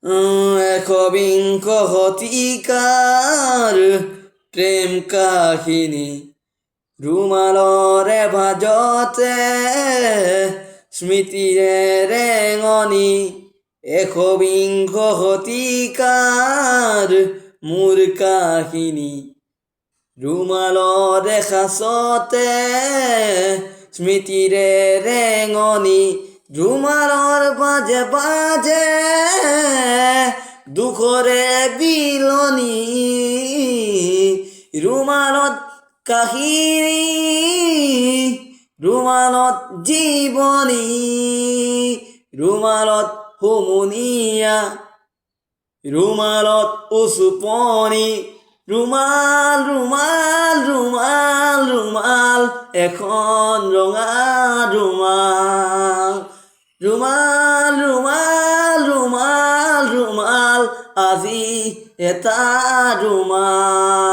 একবিংশ শতিকাৰ প্ৰেম কাহিনী ৰুমালৰে ভাজতে স্মৃতিৰে ৰেঙনি একবিংশ শতিকাৰ মোৰ কাহিনী ৰুমালৰে সাঁচতে স্মৃতিৰে ৰেঙনি ৰুমালৰ বাজে বাজে দুখৰে বিলনি ৰুমালত কাহিনী ৰুমালত জীৱনী ৰুমালত হুমুনিয়া ৰুমালত উচুপনি ৰুমাল ৰুমাল ৰুমাল ৰুমাল এখন ৰঙা ৰুমাল ৰুমাল ৰুমাল ৰুমাল ৰুমাল আজি এটা ৰুমাল